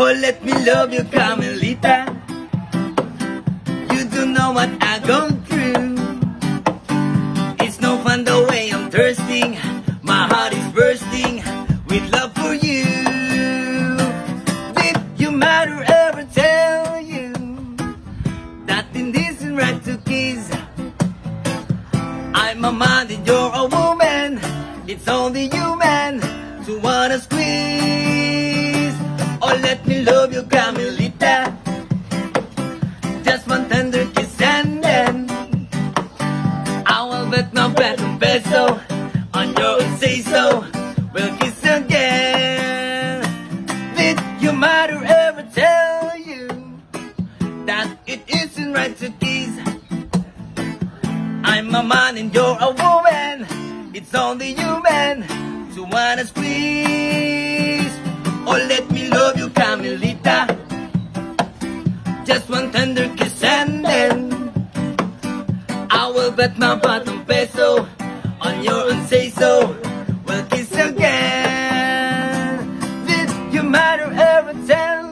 Oh, let me love you, Carmelita. You don't know what I go through. It's no fun the way I'm thirsting. My heart is bursting with love for you. Did your mother ever tell you that it isn't right to kiss? I'm a man and you're a woman. It's only human to wanna squeeze. Oh, let me love you, Carmelita. Just one tender kiss and then I will bet my breath and peso on your say-so. We'll kiss again. Did your mother ever tell you that it isn't right to kiss? I'm a man and you're a woman. It's only human to wanna squeeze. Oh, let me love you, Carmelita. Just one tender kiss and then I will bet my bottom peso on your say-so. We'll kiss again. Did your mother ever tell